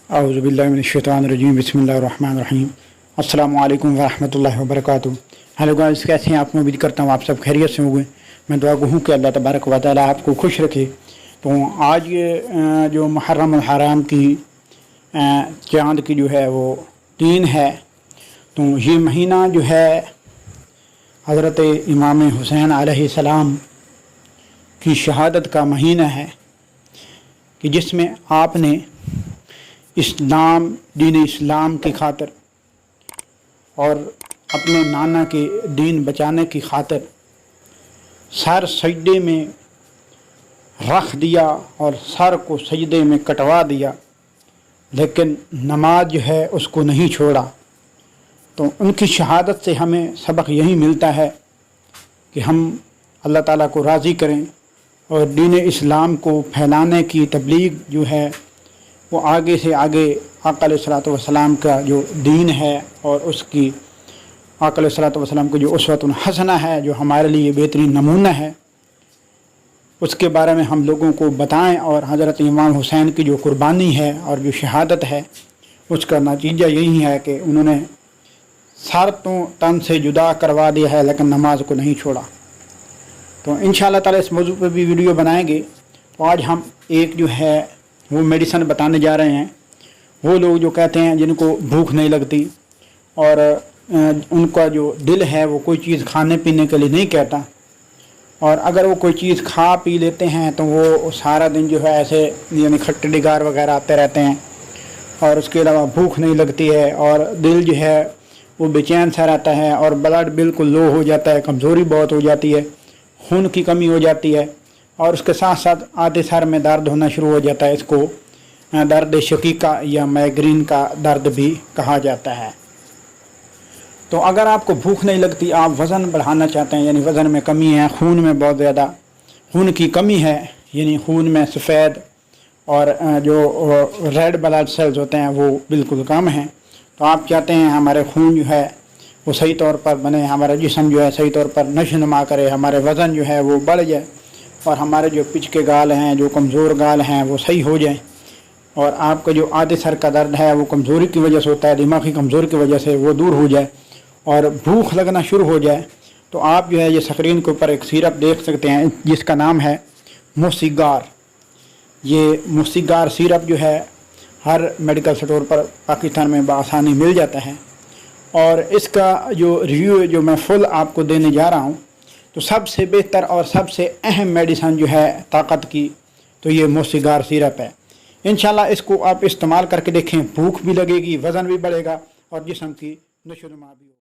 औज़ुबिल्लाहिमिनश्शैतानिर्रजीम बिस्मिल्लाहिर्रहमानिर्रहीम अस्सलामु अलैकुम वरहमतुल्लाहि वबरकातुहू। हेलो गाइस, कैसे हैं आप? मैं उम्मीद करता हूँ आप सब खैरियत से होंगे। मैं दुआ हूँ कि अल्लाह तबारक व तआला आपको खुश रखे। तो आज ये जो मुहर्रम अल हराम की चाँद की जो है वो 3 है। तो ये महीना जो है हज़रत इमाम हुसैन अलैहिस्सलाम की शहादत का महीना है कि जिसमें आपने इस्लाम दीन इस्लाम की खातिर और अपने नाना के दीन बचाने की खातिर सर सजदे में रख दिया और सर को सजदे में कटवा दिया, लेकिन नमाज जो है उसको नहीं छोड़ा। तो उनकी शहादत से हमें सबक यही मिलता है कि हम अल्लाह ताला को राज़ी करें और दीन इस्लाम को फैलाने की तबलीग जो है वो आगे से आगे आका अलैहिस्सलातु वस्सलाम का जो दीन है और उसकी आका अलैहिस्सलातु वस्सलाम की जो उसवतुन हसना है, जो हमारे लिए बेहतरीन नमूना है, उसके बारे में हम लोगों को बताएं। और हज़रत इमाम हुसैन की जो कुर्बानी है और जो शहादत है उसका नतीजा यही है कि उन्होंने सर तो तन से जुदा करवा दिया है लेकिन नमाज को नहीं छोड़ा। तो इंशाअल्लाह ताला इस मौजू पर भी वीडियो बनाएंगे। तो आज हम एक जो है वो मेडिसिन बताने जा रहे हैं। वो लोग जो कहते हैं जिनको भूख नहीं लगती और उनका जो दिल है वो कोई चीज़ खाने पीने के लिए नहीं कहता, और अगर वो कोई चीज़ खा पी लेते हैं तो वो सारा दिन जो है ऐसे यानी खट्टे डिगार वगैरह आते रहते हैं और उसके अलावा भूख नहीं लगती है और दिल जो है वो बेचैन सा रहता है और ब्लड बिल्कुल लो हो जाता है, कमज़ोरी बहुत हो जाती है, खून की कमी हो जाती है और उसके साथ साथ आधे सर में दर्द होना शुरू हो जाता है। इसको दर्द शकीका या माइग्रेन का दर्द भी कहा जाता है। तो अगर आपको भूख नहीं लगती, आप वज़न बढ़ाना चाहते हैं, यानी वज़न में कमी है, खून में बहुत ज़्यादा खून की कमी है, यानी खून में सफ़ेद और जो रेड ब्लड सेल्स होते हैं वो बिल्कुल कम हैं, तो आप चाहते हैं हमारे खून जो है वो सही तौर पर बने, हमारा जिस्म जो है सही तौर पर नशो नुमा करे, हमारे वज़न जो है वो बढ़ जाए और हमारे जो पिच के गाल हैं, जो कमज़ोर गाल हैं वो सही हो जाए, और आपका जो आधे सर का दर्द है वो कमज़ोरी की वजह से होता है, दिमागी कमज़ोरी की वजह से वो दूर हो जाए और भूख लगना शुरू हो जाए, तो आप जो है ये स्क्रीन के ऊपर एक सिरप देख सकते हैं जिसका नाम है मुसिगार। ये मुसिगार सिरप जो है हर मेडिकल स्टोर पर पाकिस्तान में बआसानी मिल जाता है, और इसका जो रिव्यू जो मैं फुल आपको देने जा रहा हूँ, तो सबसे बेहतर और सबसे अहम मेडिसिन जो है ताकत की तो ये मुसिगार सिरप है। इंशाल्लाह इसको आप इस्तेमाल करके देखें, भूख भी लगेगी, वज़न भी बढ़ेगा और जिस्म की नशो नुमा भी हो।